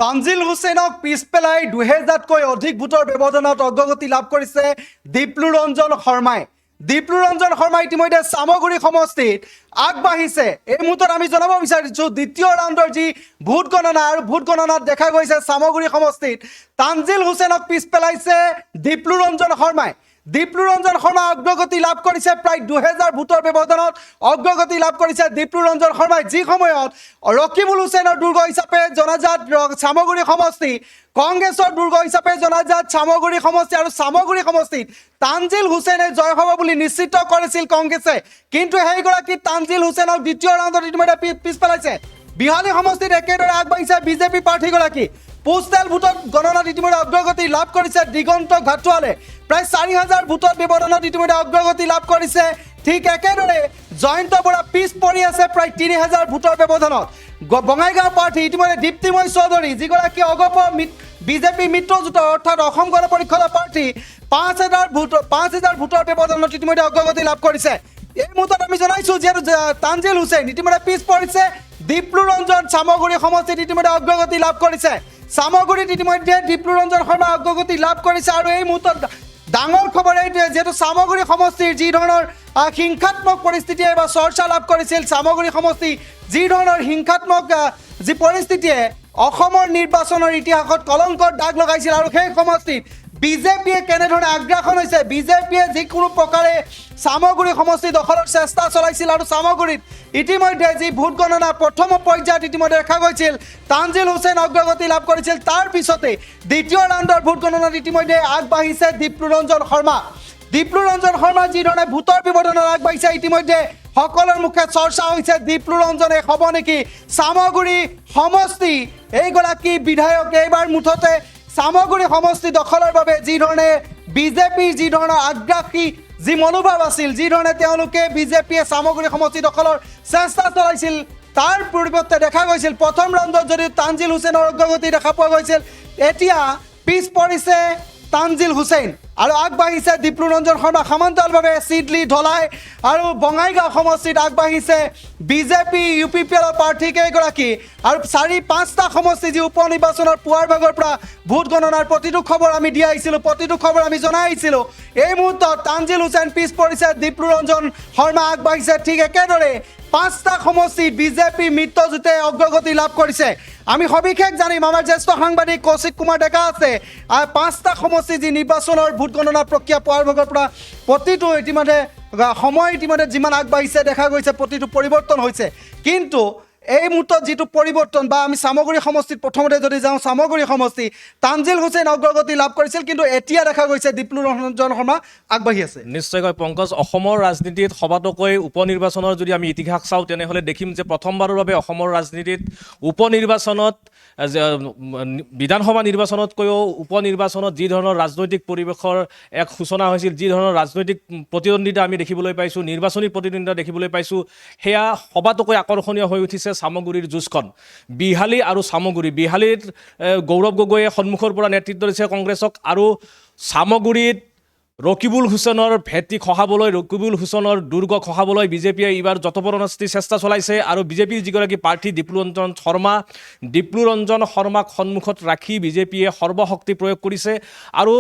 তানজিল হুছেইনক পিছ পেলাই ২০০০তকৈ অধিক ভোটৰ ব্যৱধানত অগ্ৰগতি লাভ কৰিছে দীপ্লু ৰঞ্জন শৰ্মাই। দীপ্লু ৰঞ্জন শৰ্মা ইতিমধ্যে চামগুৰি সমষ্টিত আগবাঢ়িছে। এই মুহূৰ্তত আমি জনাব বিচাৰিছোঁ দ্বিতীয় ৰাউণ্ডৰ যি ভোট গণনা আৰু ভোট গণনাত দেখা গৈছে চামগুৰি সমষ্টিত তানজিল হুছেইনক পিছ পেলাইছে দীপ্লু ৰঞ্জন শৰ্মাই। দীপ্লু ৰঞ্জন শৰ্মা অগ্ৰগতি লাভ কৰিছে প্ৰায় ২০০০ ভোটৰ ব্যৱধানত অগ্ৰগতি লাভ কৰিছে দীপ্লু ৰঞ্জন শৰ্মাই, যি সময়ত ৰকিবুল হুছেইনৰ দুৰ্গ হিচাপে জনাজাত চামগুৰি সমষ্টি, কংগ্ৰেছৰ দুৰ্গ হিচাপে জনাজাত চামগুৰি সমষ্টি আৰু চামগুৰি সমষ্টিত তানজিল হুছেইনে জয় হ'ব বুলি নিশ্চিত কৰিছিল কংগ্ৰেছে, কিন্তু সেইগৰাকী তানজিল হুছেইনক দ্বিতীয় ৰাউণ্ডত ইতিমধ্যে পিছ পেলাইছে। বিহালী সমষ্টিত একেদৰে আগবাঢ়িছে বিজেপি প্ৰাৰ্থীগৰাকী। পোষ্টেল ভোটত গণনাত ইতিমধ্যে অগ্ৰগতি লাভ কৰিছে দিগন্ত ঘাটোৱালে, প্ৰায় ৪০০০ ভোটৰ ব্যৱধানত ইতিমধ্যে অগ্ৰগতি লাভ কৰিছে। ঠিক একেদৰে জয়ন্ত বৰা পিছ পৰি আছে প্ৰায় ৩০০০ ভোটৰ ব্যৱধানত। বঙাইগাঁও প্ৰাৰ্থী ইতিমধ্যে দীপ্তিময় চৌধুৰী, যিগৰাকী অগপ বিজেপি মিত্ৰজোঁটৰ অৰ্থাৎ অসম গণ পৰিষদৰ প্ৰাৰ্থী, ৫০০০ ভোটৰ ব্যৱধানত ইতিমধ্যে অগ্ৰগতি লাভ কৰিছে। এই মুহূৰ্তত আমি জনাইছোঁ যিহেতু তানজিল হুছেইন ইতিমধ্যে পিছ পৰিছে, দীপ্লু ৰঞ্জন চামগুৰি সমষ্টিত ইতিমধ্যে অগ্ৰগতি লাভ কৰিছে। চামগুৰিত ইতিমধ্যে দীপ্লু ৰঞ্জন শৰ্মা অগ্ৰগতি লাভ কৰিছে। আৰু এই মুহূৰ্তত ডাঙৰ খবৰ এইটোৱে, যিহেতু চামগুৰি সমষ্টিৰ যি ধৰণৰ হিংসাত্মক পৰিস্থিতিয়ে এবাৰ চৰ্চা লাভ কৰিছিল, চামগুৰি সমষ্টি যি ধৰণৰ হিংসাত্মক যি পৰিস্থিতিয়ে অসমৰ নিৰ্বাচনৰ ইতিহাসত কলংকৰ দাগ লগাইছিল, আৰু সেই সমষ্টিত বিজেপিয়ে কেনেধৰণে আগ্ৰাসন হৈছে, বিজেপিয়ে যিকোনো প্ৰকাৰে চামগুৰি সমষ্টি দখলৰ চেষ্টা চলাইছিল। আৰু চামগুৰিত ইতিমধ্যে যি ভোট গণনা প্ৰথম পৰ্যায়ত ইতিমধ্যে দেখা গৈছিল তানজিল হুছেইন অগ্ৰগতি লাভ কৰিছিল, তাৰ পিছতে দ্বিতীয় ৰাউণ্ডৰ ভোট গণনাত ইতিমধ্যে আগবাঢ়িছে দীপ্লু ৰঞ্জন শৰ্মা। দীপ্লু ৰঞ্জন শৰ্মা যিধৰণে ভোটৰ ব্যৱধানত আগবাঢ়িছে, ইতিমধ্যে সকলৰ মুখে চৰ্চা হৈছে দীপ্লু ৰঞ্জনে হ'ব নেকি চামগুৰি সমষ্টি এইগৰাকী বিধায়ক এইবাৰ মুঠতে চামগুৰি সমষ্টি দখলৰ বাবে যি ধৰণে বিজেপিৰ যি ধৰণৰ আগ্ৰাসী যি মনোভাৱ আছিল, যি ধৰণে তেওঁলোকে বিজেপিয়ে চামগুৰি সমষ্টি দখলৰ চেষ্টা চলাইছিল, তাৰ পৰিৱৰ্তে দেখা গৈছিল প্ৰথম ৰাউণ্ডত যদিও তানজিল হুছেইনৰ অগ্ৰগতি দেখা পোৱা গৈছিল, এতিয়া পিছ পৰিছে তানজিল হুছেইন আৰু আগবাঢ়িছে দীপ্লু ৰঞ্জন শৰ্মা। সমান্তৰালভাৱে চিডলি, ধলাই আৰু বঙাইগাঁও সমষ্টিত আগবাঢ়িছে বিজেপি ইউ পি পি এলৰ প্ৰাৰ্থী কেইগৰাকী। আৰু ৪-৫টা সমষ্টি যি উপ নিৰ্বাচনৰ পুৱাৰ ভাগৰ পৰা ভোট গণনাৰ প্ৰতিটো খবৰ আমি দি আহিছিলোঁ, প্ৰতিটো খবৰ আমি জনাই আহিছিলোঁ। এই মুহূৰ্তত তানজিল হুছেইন পিছ পৰিছে, দীপ্লু ৰঞ্জন শৰ্মা আগবাঢ়িছে। ঠিক একেদৰে ৫টা সমষ্টিত বিজেপি মিত্ৰজোঁটে অগ্ৰগতি লাভ কৰিছে। আমি সবিশেষ জানিম, আমাৰ জ্যেষ্ঠ সাংবাদিক কৌশিক কুমাৰ ডেকা আছে। ৫টা সমষ্টি যি নিৰ্বাচনৰ ভোট গণনা প্ৰক্ৰিয়া পুৱাৰ ভাগৰ পৰা প্ৰতিটো ইতিমধ্যে সময় ইতিমধ্যে যিমান আগবাঢ়িছে দেখা গৈছে প্ৰতিটো পৰিৱৰ্তন হৈছে, কিন্তু এই মুহূৰ্তত যিটো পৰিৱৰ্তন বা আমি চামগুৰি সমষ্টিত প্ৰথমতে যদি যাওঁ, চামগুৰি সমষ্টি তানজিল হুছেইন অগ্ৰগতি লাভ কৰিছিল, কিন্তু এতিয়া দেখা গৈছে দীপ্লু ৰঞ্জন শৰ্মা আগবাঢ়ি আছে। নিশ্চয়কৈ পংকজ, অসমৰ ৰাজনীতিত সবাতোকৈ উপ নিৰ্বাচনৰ যদি আমি ইতিহাস চাওঁ তেনেহ'লে দেখিম যে প্ৰথমবাৰৰ বাবে অসমৰ ৰাজনীতিত উপ নিৰ্বাচনত বিধানসভা নিৰ্বাচনতকৈও উপ নিৰ্বাচনত যি ধৰণৰ ৰাজনৈতিক পৰিৱেশৰ এক সূচনা হৈছিল, যি ধৰণৰ ৰাজনৈতিক প্ৰতিদ্বন্দ্বিতা আমি দেখিবলৈ পাইছোঁ, নিৰ্বাচনী প্ৰতিদ্বন্দ্বিতা দেখিবলৈ পাইছোঁ, সেয়া সবাতোকৈ আকৰ্ষণীয় হৈ উঠিছে চামগুৰিৰ যুঁজখন। বিহালী আৰু চামগুৰি, বিহালীত গৌৰৱ গগৈয়ে সন্মুখৰ পৰা নেতৃত্ব দিছে কংগ্ৰেছক, আৰু চামগুৰিত ৰকিবুল হুছেইনৰ ভেটি খহাবলৈ, ৰকিবুল হুছেইনৰ দুৰ্গ খহাবলৈ বিজেপিয়ে এইবাৰ যৎপৰোনাস্তি চেষ্টা চলাইছে। আৰু বিজেপিৰ যিগৰাকী প্ৰাৰ্থী দীপ্লু ৰঞ্জন শৰ্মাক সন্মুখত ৰাখি বিজেপিয়ে সৰ্বশক্তি প্ৰয়োগ কৰিছে। আৰু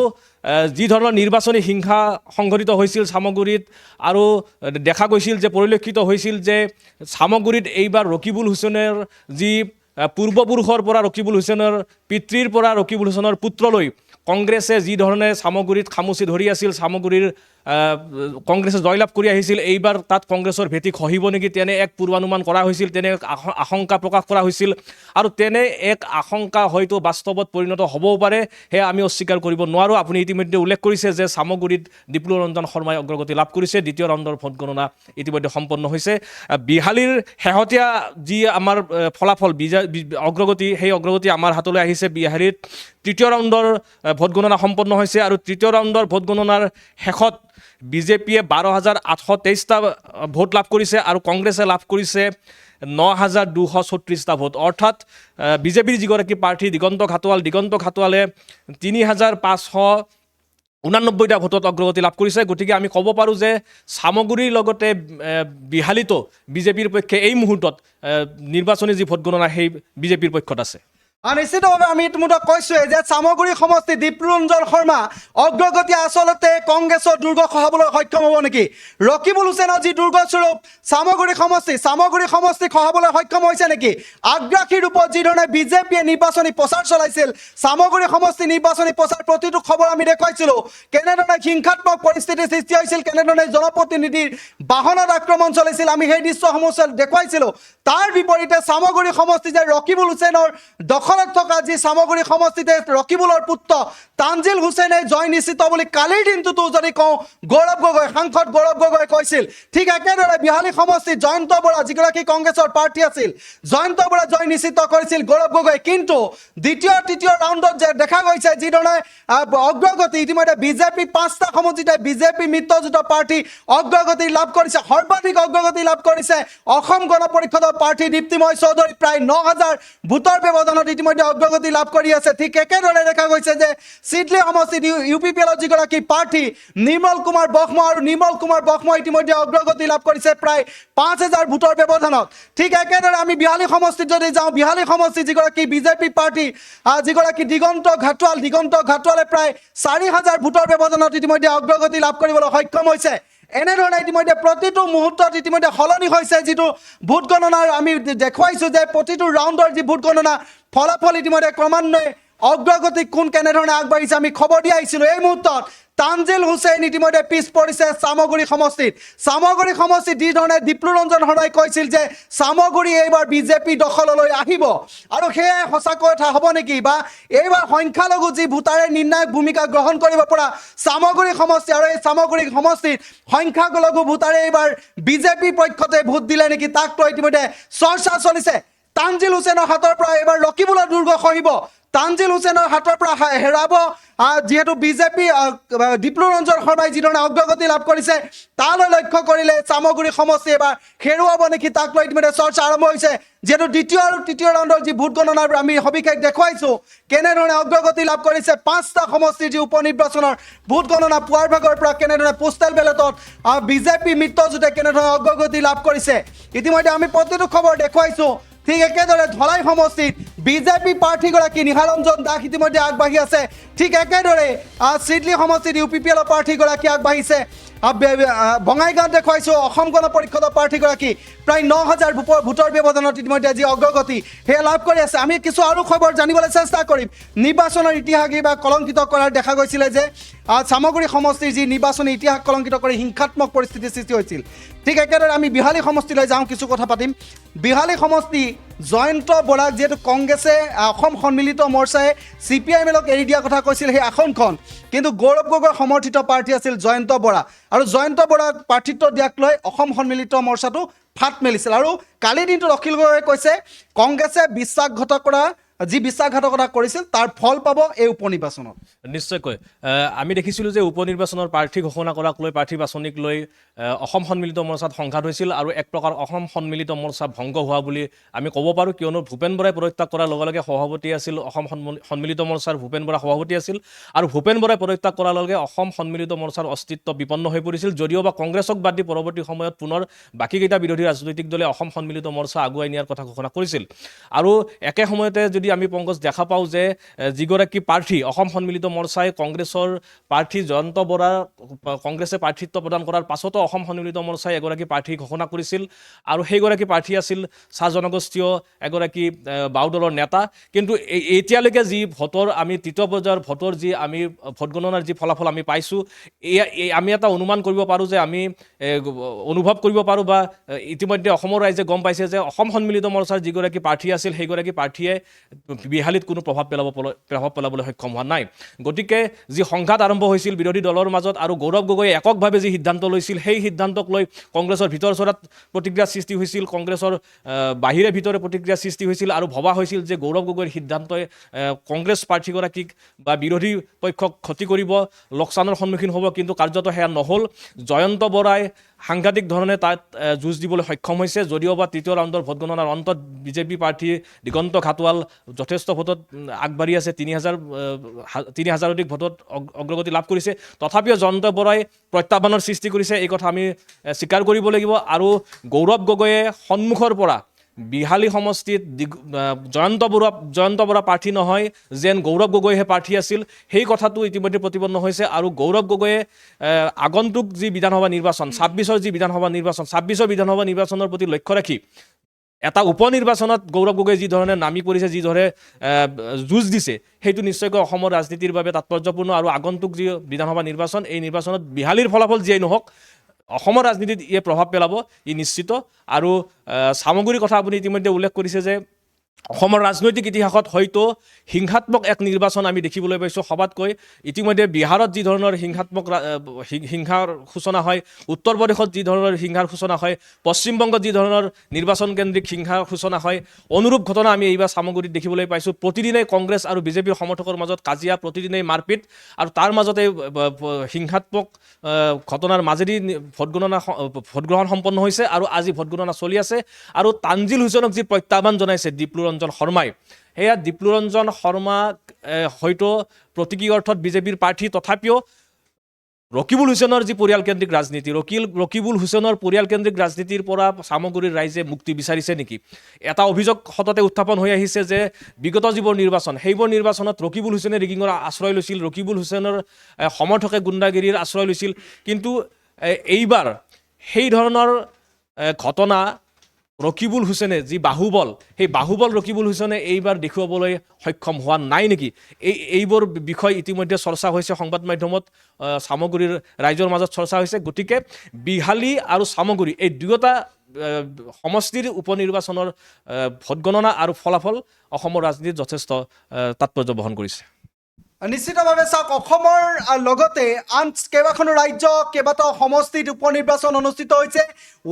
যি ধৰণৰ নিৰ্বাচনী হিংসা সংঘটিত হৈছিল চামগুৰিত, আৰু দেখা গৈছিল যে পৰিলক্ষিত হৈছিল যে চামগুৰিত এইবাৰ ৰকিবুল হুছেইনৰ যি পূৰ্বপুৰুষৰ পৰা ৰকিবুল হুছেইনৰ পিতৃৰ পৰা ৰকিবুল হুছেইনৰ পুত্ৰলৈ কংগ্ৰেছে যি ধৰণে চামগুৰিত খামুচি ধৰি আছিল, চামগুৰিৰ কংগ্ৰেছে জয়লাভ কৰি আহিছিল, এইবাৰ তাত কংগ্ৰেছৰ ভেটি খহিব নেকি তেনে এক পূৰ্বানুমান কৰা হৈছিল, তেনে এক আশংকা প্ৰকাশ কৰা হৈছিল। আৰু তেনে এক আশংকা হয়তো বাস্তৱত পৰিণত হ'বও পাৰে, সেয়া আমি অস্বীকাৰ কৰিব নোৱাৰোঁ। আপুনি ইতিমধ্যে উল্লেখ কৰিছে যে চামগুৰিত দীপ্লু ৰঞ্জন শৰ্মাই অগ্ৰগতি লাভ কৰিছে, দ্বিতীয় ৰাউণ্ডৰ ভোট গণনা ইতিমধ্যে সম্পন্ন হৈছে। বিহালীৰ শেহতীয়া যি আমাৰ ফলাফল অগ্ৰগতি, সেই অগ্ৰগতি আমাৰ হাতলৈ আহিছে। বিহালীত তৃতীয় ৰাউণ্ডৰ ভোট গণনা সম্পন্ন হৈছে, আৰু তৃতীয় ৰাউণ্ডৰ ভোট গণনাৰ শেষত বিজেপিয়ে ১২,৮২৩টা ভোট লাভ কৰিছে, আৰু কংগ্ৰেছে লাভ কৰিছে ৯,২৩৪টা ভোট। অৰ্থাৎ বিজেপিৰ যিগৰাকী প্ৰাৰ্থী দিগন্ত ঘাটোৱালে ৩,৫89টা ভোটত অগ্ৰগতি লাভ কৰিছে। গতিকে আমি ক'ব পাৰোঁ যে চামগুৰিৰ লগতে বিহালীতো বিজেপিৰ পক্ষে এই মুহূৰ্তত নিৰ্বাচনী যি ভোট গণনা সেই বিজেপিৰ পক্ষত আছে। নিশ্চিতভাৱে আমি ইতিমধ্যে কৈছোৱে যে চামগুৰি সমষ্টি দীপ্লুৰঞ্জন শৰ্মা অগ্ৰগতি আচলতে কংগ্ৰেছৰ দুৰ্গ খহাবলৈ সক্ষম হ'ব নেকি? ৰকিবুল হুছেইনৰ যি দুৰ্গস্বৰূপ চামগুৰি সমষ্টি খহাবলৈ সক্ষম হৈছে নেকি? আগ্ৰাসী ৰূপত যিধৰণে বিজেপিয়ে নিৰ্বাচনী প্ৰচাৰ চলাইছিল, চামগুৰি সমষ্টি নিৰ্বাচনী প্ৰচাৰ প্ৰতিটো খবৰ আমি দেখুৱাইছিলোঁ, কেনেধৰণে হিংসাত্মক পৰিস্থিতিৰ সৃষ্টি হৈছিল, কেনেধৰণে জনপ্ৰতিনিধিৰ বাহনত আক্ৰমণ চলিছিল, আমি সেই দৃশ্যসমূহ দেখুৱাইছিলোঁ। তাৰ বিপৰীতে চামগুৰি সমষ্টি যে ৰকিবুল হুছেইনৰ দখলত থকা যি চামগুৰি সমষ্টিতে ৰকিবুলৰ পুত্ৰ তানজিল হুছেইনে জয় নিশ্চিত বুলি কালিৰ দিনটোতো যদি কওঁ সাংসদ গৌৰৱ গগৈ কৈছিল, ঠিক একেদৰে বিহালী সমষ্টিত জয়ন্ত বৰা যিগৰাকী কংগ্ৰেছৰ প্ৰাৰ্থী আছিল, জয়ন্ত বৰা জয় নিশ্চিত কৰিছিল গৌৰৱ গগৈ। কিন্তু দ্বিতীয় তৃতীয় ৰাউণ্ডত যে দেখা গৈছে যিধৰণে অগ্ৰগতি ইতিমধ্যে বিজেপি 5টা সমষ্টিতে বিজেপি মিত্ৰজোঁট প্ৰাৰ্থী অগ্ৰগতি লাভ কৰিছে, সৰ্বাধিক অগ্ৰগতি লাভ কৰিছে অসম গণ পৰিষদৰ প্ৰাৰ্থী দীপ্তিময় চৌধুৰী প্ৰায় 9,000 ভোটৰ ব্যৱধানত ইতিমধ্যে অগ্ৰগতি লাভ কৰি আছে। ঠিক একেদৰে দেখা গৈছে যে চিডলি সমষ্টিত UPPL যিগৰাকী প্ৰাৰ্থী নিৰ্মল কুমাৰ ব্ৰহ্ম ইতিমধ্যে অগ্ৰগতি লাভ কৰিছে প্ৰায় 5,000 ভোটৰ ব্যৱধানত। ঠিক একেদৰে আমি বিহালী সমষ্টিত যদি যাওঁ, বিহালী সমষ্টিত যিগৰাকী বিজেপি প্ৰাৰ্থী যিগৰাকী দিগন্ত ঘাটোৱালে প্ৰায় 4,000 ভোটৰ ব্যৱধানত ইতিমধ্যে অগ্ৰগতি লাভ কৰিবলৈ সক্ষম হৈছে। এনেধৰণে ইতিমধ্যে প্ৰতিটো মুহূৰ্তত ইতিমধ্যে সলনি হৈছে, যিটো ভোট গণনাৰ আমি দেখুৱাইছোঁ যে প্ৰতিটো ৰাউণ্ডৰ যি ভোট গণনা ফলাফল ইতিমধ্যে ক্ৰমান্বয়ে অগ্ৰগতি কোন কেনেধৰণে আগবাঢ়িছে আমি খবৰ দি আহিছিলোঁ। এই মুহূৰ্তত তানজিল হুছেইন ইতিমধ্যে পিছ পৰিছে চামগুৰি সমষ্টিত যিধৰণে দীপ্লুৰঞ্জন শৰ্মাই কৈছিল যে চামগুৰি এইবাৰ বিজেপি দখললৈ আহিব, আৰু সেয়াই সঁচাকৈ কথা হ'ব নেকি, বা এইবাৰ সংখ্যালঘু যি ভোটাৰে নিৰ্ণায়ক ভূমিকা গ্ৰহণ কৰিব পৰা চামগুৰি সমষ্টি, আৰু এই চামগুৰি সমষ্টিত সংখ্যালঘু ভোটাৰে এইবাৰ বিজেপি পক্ষতে ভোট দিলে নেকি, তাক লৈ ইতিমধ্যে চৰ্চা চলিছে। তানজিল হুছেইনৰ হাতৰ পৰা এইবাৰ ৰকিবুলৰ দুৰ্গ খহিব, তানজিল হুছেইনৰ হাতৰ পৰা হেৰাব যিহেতু বিজেপি দীপ্লুৰঞ্জন শৰ্মাই যিধৰণে অগ্ৰগতি লাভ কৰিছে, তালৈ লক্ষ্য কৰিলে চামগুৰি সমষ্টি এবাৰ হেৰুৱাব নেকি, তাক লৈ ইতিমধ্যে চৰ্চা আৰম্ভ হৈছে। যিহেতু দ্বিতীয় আৰু তৃতীয় ৰাউণ্ডৰ যি ভোট গণনাৰ আমি সবিশেষ দেখুৱাইছোঁ, কেনেধৰণে অগ্ৰগতি লাভ কৰিছে 5টা সমষ্টিৰ যি উপ নিৰ্বাচনৰ ভোট গণনা পুৱাৰ ভাগৰ পৰা কেনেধৰণে পোষ্টেল বেলটত বিজেপি মিত্ৰজোঁটে কেনেধৰণে অগ্ৰগতি লাভ কৰিছে ইতিমধ্যে আমি প্ৰতিটো খবৰ দেখুৱাইছোঁ। ঠিক একেদৰে ধলাই সমষ্টিত বিজেপি প্ৰাৰ্থীগৰাকী নিহাৰঞ্জন দাস ইতিমধ্যে আগবাঢ়ি আছে। ঠিক একেদৰে চিডলি সমষ্টিত UPPL প্ৰাৰ্থীগৰাকী আগবাঢ়িছে। বঙাইগাঁৱত দেখুৱাইছোঁ অসম গণ পৰিষদৰ প্ৰাৰ্থীগৰাকী প্ৰায় 9,000 ভোটৰ ব্যৱধানত ইতিমধ্যে যি অগ্ৰগতি সেয়া লাভ কৰি আছে। আমি কিছু আৰু খবৰ জানিবলৈ চেষ্টা কৰিম। নিৰ্বাচনৰ ইতিহাস কিবা কলংকিত কৰাৰ দেখা গৈছিলে যে চামগুৰি সমষ্টিৰ যি নিৰ্বাচনী ইতিহাস কলংকিত কৰি হিংসাত্মক পৰিস্থিতিৰ সৃষ্টি হৈছিল। ঠিক একেদৰে আমি বিহালী সমষ্টিলৈ যাওঁ, কিছু কথা পাতিম। বিহালী সমষ্টি জয়ন্ত বৰাক যিহেতু কংগ্ৰেছে অসম সন্মিলিত মৰ্চাই CPIMLক এৰি দিয়া কথা কৈছিল, সেই আসনখন কিন্তু গৌৰৱ গগৈ সমৰ্থিত প্ৰাৰ্থী আছিল জয়ন্ত বৰা, আৰু জয়ন্ত বৰাক প্ৰাৰ্থিত্ব দিয়াক লৈ অসম সন্মিলিত মৰ্চাটো ফাট মেলিছিল। আৰু কালিৰ দিনটোত অখিল গগৈয়ে কৈছে কংগ্ৰেছে বিশ্বাসঘাতকতা কৰিছিল তাৰ ফল পাব এই উপ নিৰ্বাচনত। নিশ্চয়কৈ আমি দেখিছিলোঁ যে উপ নিৰ্বাচনৰ প্ৰাৰ্থী ঘোষণা কৰাক লৈ প্ৰাৰ্থী বাছনিক লৈ অসম সন্মিলিত মৰ্চাত সংঘাত হৈছিল, আৰু এক প্ৰকাৰ অসম সন্মিলিত মৰ্চা ভংগ হোৱা বুলি আমি ক'ব পাৰোঁ, কিয়নো ভূপেন বৰাই পদত্যাগ কৰাৰ লগে লগে সভাপতি আছিল অসম সন্মিলিত মৰ্চাৰ ভূপেন বৰা সভাপতি আছিল, আৰু ভূপেন বৰাই পদত্যাগ কৰাৰ লগে অসম সন্মিলিত মৰ্চাৰ অস্তিত্ব বিপন্ন হৈ পৰিছিল। যদিও বা কংগ্ৰেছক বাদ দি পৰৱৰ্তী সময়ত পুনৰ বাকীকেইটা বিৰোধী ৰাজনৈতিক দলে অসম সন্মিলিত মৰ্চা আগুৱাই নিয়াৰ কথা ঘোষণা কৰিছিল। আৰু একে সময়তে যদি আমি পংকজ দেখা পাওঁ যে যিগৰাকী প্ৰাৰ্থী অসম সন্মিলিত মৰ্চাই কংগ্ৰেছৰ প্ৰাৰ্থী জয়ন্ত বৰা কংগ্ৰেছে প্ৰাৰ্থিত্ব প্ৰদান কৰাৰ পাছতো অসম সন্মিলিত মৰ্চাই এগৰাকী প্ৰাৰ্থী ঘোষণা কৰিছিল, আৰু সেইগৰাকী প্ৰাৰ্থী আছিল চাহ জনগোষ্ঠীয় এগৰাকী বাও দলৰ নেতা। কিন্তু এতিয়ালৈকে যি ভোটৰ আমি তৃতীয় পৰ্যায়ৰ ভোটৰ যি আমি ভোট গণনাৰ যি ফলাফল আমি পাইছোঁ, আমি এটা অনুমান কৰিব পাৰোঁ যে আমি অনুভৱ কৰিব পাৰোঁ বা ইতিমধ্যে অসমৰ ৰাইজে গম পাইছে যে অসম সন্মিলিত মৰ্চাৰ যিগৰাকী প্ৰাৰ্থী আছিল সেইগৰাকী প্ৰাৰ্থীয়ে বিহালীত কোনো প্ৰভাৱ পেলাবলৈ সক্ষম হোৱা নাই। গতিকে যি সংঘাত আৰম্ভ হৈছিল বিৰোধী দলৰ মাজত, আৰু গৌৰৱ গগৈয়ে এককভাৱে যি সিদ্ধান্ত লৈছিল সেই সিদ্ধান্তক লৈ কংগ্ৰেছৰ ভিতৰ চৰাত প্ৰতিক্ৰিয়াৰ সৃষ্টি হৈছিল, কংগ্ৰেছৰ বাহিৰে ভিতৰে প্ৰতিক্ৰিয়াৰ সৃষ্টি হৈছিল, আৰু ভবা হৈছিল যে গৌৰৱ গগৈৰ সিদ্ধান্তই কংগ্ৰেছ প্ৰাৰ্থীগৰাকীক বা বিৰোধী পক্ষক ক্ষতি কৰিব, লোকচানৰ সন্মুখীন হ'ব। কিন্তু কাৰ্যত সেয়া নহ'ল। জয়ন্ত বৰাই সাংঘাতিক ধৰণে তাত যুঁজ দিবলৈ সক্ষম হৈছে। যদিও বা তৃতীয় ৰাউণ্ডৰ ভোট গণনাৰ অন্তত বিজেপি প্ৰাৰ্থী দিগন্ত ঘাটোৱাল যথেষ্ট ভোটত আগবাঢ়ি আছে, 3,000 অধিক ভোটত অগ্ৰগতি লাভ কৰিছে। তথাপিও জয়ন্ত বৰাই প্ৰত্যাহ্বানৰ সৃষ্টি কৰিছে, এই কথা আমি স্বীকাৰ কৰিব লাগিব। আৰু গৌৰৱ গগৈয়ে সন্মুখৰ পৰা বিহালী সমষ্টিত জয়ন্ত বৰা প্ৰাৰ্থী নহয়, যেন গৌৰৱ গগৈহে প্ৰাৰ্থী আছিল, সেই কথাটো ইতিমধ্যে প্ৰতিপন্ন হৈছে। আৰু গৌৰৱ গগৈয়ে আগন্তুক যি বিধানসভা নিৰ্বাচন, 26ৰ যি বিধানসভা নিৰ্বাচন, 26ৰ বিধানসভা নিৰ্বাচনৰ প্ৰতি লক্ষ্য ৰাখি এটা উপ নিৰ্বাচনত গৌৰৱ গগৈ যি ধৰণে নামি পৰিছে, যি ধৰণে যুঁজ দিছে, সেইটো নিশ্চয়কৈ অসমৰ ৰাজনীতিৰ বাবে তাৎপৰ্যপূৰ্ণ। আৰু আগন্তুক যি বিধানসভা নিৰ্বাচন, এই নিৰ্বাচনত বিহালীৰ ফলাফল যিয়েই নহওক, অসমৰ ৰাজনীতিত ইয়ে প্ৰভাৱ পেলাব, ই নিশ্চিত। আৰু চামগুৰিৰ কথা আপুনি ইতিমধ্যে উল্লেখ কৰিছে যে অসমৰ ৰাজনৈতিক ইতিহাসত হয়তো হিংসাত্মক এক নিৰ্বাচন আমি দেখিবলৈ পাইছোঁ সবাতকৈ। ইতিমধ্যে বিহাৰত যি ধৰণৰ হিংসাৰ সূচনা হয়, উত্তৰ প্ৰদেশত যি ধৰণৰ হিংসাৰ সূচনা হয়, পশ্চিমবংগত যি ধৰণৰ নিৰ্বাচন কেন্দ্ৰিক হিংসাৰ সূচনা হয়, অনুৰূপ ঘটনা আমি এইবাৰ চামগুৰিত দেখিবলৈ পাইছোঁ। প্ৰতিদিনেই কংগ্ৰেছ আৰু বিজেপিৰ সমৰ্থকৰ মাজত কাজিয়া, প্ৰতিদিনেই মাৰপিট, আৰু তাৰ মাজতে হিংসাত্মক ঘটনাৰ মাজেদি ভোটগ্ৰহণ সম্পন্ন হৈছে, আৰু আজি ভোটগণনা চলি আছে। আৰু তানজিল হুছেইনক যি প্ৰত্যাহ্বান জনাইছে ডিপ্লুৰঞ্জন শৰ্মাই, সেয়া ডিপ্লুৰঞ্জন শৰ্মা হয়তো প্ৰতীকী অৰ্থত বিজেপিৰ প্ৰাৰ্থী, তথাপিও ৰকিবুল হুছেইনৰ যি পৰিয়ালকেন্দ্ৰিক ৰাজনীতি, ৰকিবুল হুছেইনৰ পৰিয়ালকেন্দ্ৰিক ৰাজনীতিৰ পৰা চামগুৰিৰ ৰাইজে মুক্তি বিচাৰিছে নেকি? এটা অভিযোগ সততে উত্থাপন হৈ আহিছে যে বিগত যিবোৰ নিৰ্বাচন, সেইবোৰ নিৰ্বাচনত ৰকিবুল হুছেইনে ৰিগিঙৰ আশ্ৰয় লৈছিল, ৰকিবুল হুছেইনৰ সমৰ্থকে গুণ্ডাগিৰিৰ আশ্ৰয় লৈছিল। কিন্তু এইবাৰ সেই ধৰণৰ ঘটনা ৰকিবুল হুছেইনে যি বাহুবল, সেই বাহুবল ৰকিবুল হুছেইনে এইবাৰ দেখুৱাবলৈ সক্ষম হোৱা নাই নেকি? এইবোৰ বিষয় ইতিমধ্যে চৰ্চা হৈছে সংবাদ মাধ্যমত, চামগুৰিৰ ৰাইজৰ মাজত চৰ্চা হৈছে। গতিকে বিহালী আৰু চামগুৰি এই দুয়োটা সমষ্টিৰ উপ নিৰ্বাচনৰ ভোটগণনা আৰু ফলাফল অসমৰ ৰাজনীতিত যথেষ্ট তাৎপৰ্য বহন কৰিছে। নিশ্চিতভাৱে চাওক, অসমৰ লগতে আন কেইবাখনো ৰাজ্য, কেইবাটাও সমষ্টিত উপ নিৰ্বাচন অনুষ্ঠিত হৈছে।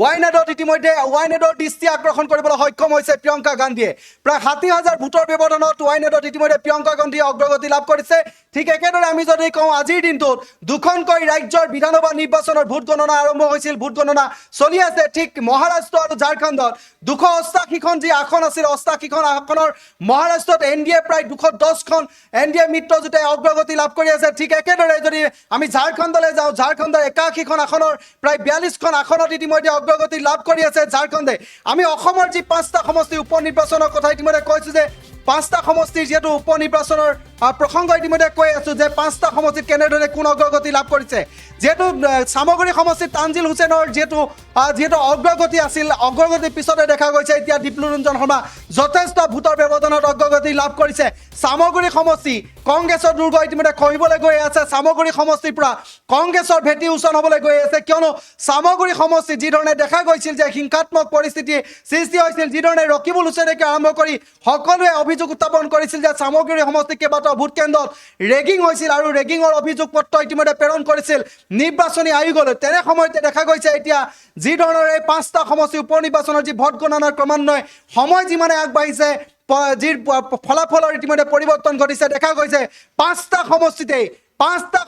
ৱাইনাডত ইতিমধ্যে ৱাইনাডৰ দৃষ্টি আকৰ্ষণ কৰিবলৈ সক্ষম হৈছে প্ৰিয়ংকা গান্ধীয়ে। প্ৰায় 60,000 ভোটৰ ব্যৱধানত ৱাইনাডত ইতিমধ্যে প্ৰিয়ংকা গান্ধীয়ে অগ্ৰগতি লাভ কৰিছে। ঠিক একেদৰে আমি যদি কওঁ, আজিৰ দিনটোত দুখনকৈ ৰাজ্যৰ বিধানসভা নিৰ্বাচনৰ ভোট গণনা আৰম্ভ হৈছিল, ভোট গণনা চলি আছে। ঠিক মহাৰাষ্ট্ৰ আৰু ঝাৰখণ্ডত 288খন যি আসন আছিল, 88খন আসনৰ মহাৰাষ্ট্ৰত NDA প্ৰায় 210খন NDA মিত্ৰজোঁটে অগ্ৰগতি লাভ কৰি আছে। ঠিক একেদৰে যদি আমি ঝাৰখণ্ডলৈ যাওঁ, ঝাৰখণ্ডৰ 81খন আসনৰ প্ৰায় 42খন আসনত ইতিমধ্যে অগ্ৰগতি লাভ কৰি আছে ঝাৰখণ্ডে। আমি অসমৰ যি 5টা সমষ্টিৰ উপ নিৰ্বাচনৰ কথা ইতিমধ্যে কৈছোঁ যে 5টা সমষ্টিৰ যিহেতু উপ নিৰ্বাচনৰ প্ৰসংগ ইতিমধ্যে কৈ আছোঁ যে 5টা সমষ্টিত কেনেদৰে কোন অগ্ৰগতি লাভ কৰিছে। যিহেতু চামগুৰি সমষ্টিত তানজিল হুছেইনৰ যিহেতু অগ্ৰগতি আছিল, অগ্ৰগতিৰ পিছতে দেখা গৈছে এতিয়া ডিপ্লুৰঞ্জন শৰ্মা যথেষ্ট ভোটৰ ব্যৱধানত অগ্ৰগতি লাভ কৰিছে। চামগুৰি সমষ্টি কংগ্ৰেছৰ দুৰ্গ ইতিমধ্যে খহিবলৈ গৈ আছে। চামগুৰি সমষ্টিৰ পৰা কংগ্ৰেছৰ ভেটি উচ্চন হ'বলৈ গৈ আছে, কিয়নো চামগুৰি সমষ্টিত যিধৰণে দেখা গৈছিল যে হিংসাত্মক পৰিস্থিতিৰ সৃষ্টি হৈছিল, যিধৰণে ৰকিবুল হুছেইনকে আৰম্ভ কৰি সকলোৱে অভিযোগ উত্থাপন কৰিছিল যে চামগুৰি সমষ্টিৰ কেইবাটাও ভোট কেন্দ্ৰত ৰেগিং হৈছিল, আৰু ৰেগিঙৰ অভিযোগ পত্ৰ ইতিমধ্যে প্ৰেৰণ কৰিছিল নিৰ্বাচনী আয়োগলৈ। তেনে সময়তে দেখা গৈছে এতিয়া যি ধৰণৰ এই 5টা সমষ্টি উপ নিৰ্বাচনৰ যি ভোট গণনাৰ ক্ৰমান্বয়ে সময় যিমানে আগবাঢ়িছে, যি ফলাফলৰ ইতিমধ্যে পৰিৱৰ্তন ঘটিছে, দেখা গৈছে 5টা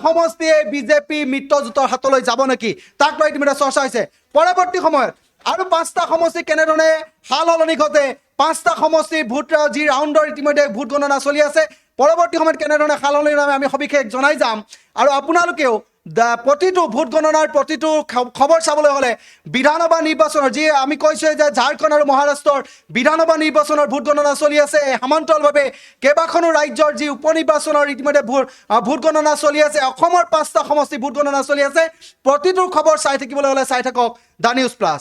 সমষ্টিয়ে বিজেপি মিত্ৰজোঁটৰ হাতলৈ যাব নেকি, তাক লৈ ইতিমধ্যে চৰ্চা হৈছে। পৰৱৰ্তী সময়ত আৰু 5টা সমষ্টি কেনেধৰণে সাল সলনি ঘটে, 5টা সমষ্টিৰ ভোট যি ৰাউণ্ডৰ ইতিমধ্যে ভোট গণনা চলি আছে, পৰৱৰ্তী সময়ত কেনেধৰণে সাল সলনি আমি সবিশেষ জনাই যাম। আৰু আপোনালোকেও প্ৰতিটো ভোট গণনাৰ প্ৰতিটো খবৰ চাবলৈ হ'লে বিধানসভা নিৰ্বাচনৰ যি আমি কৈছোঁ যে ঝাৰখণ্ড আৰু মহাৰাষ্ট্ৰৰ বিধানসভা নিৰ্বাচনৰ ভোট গণনা চলি আছে, সমান্তৰালভাৱে কেইবাখনো ৰাজ্যৰ যি উপ নিৰ্বাচনৰ ইতিমধ্যে ভোট গণনা চলি আছে, অসমৰ 5টা সমষ্টি ভোট গণনা চলি আছে। প্ৰতিটো খবৰ চাই থাকিবলৈ হ'লে চাই থাকক দা নিউজ প্লাছ।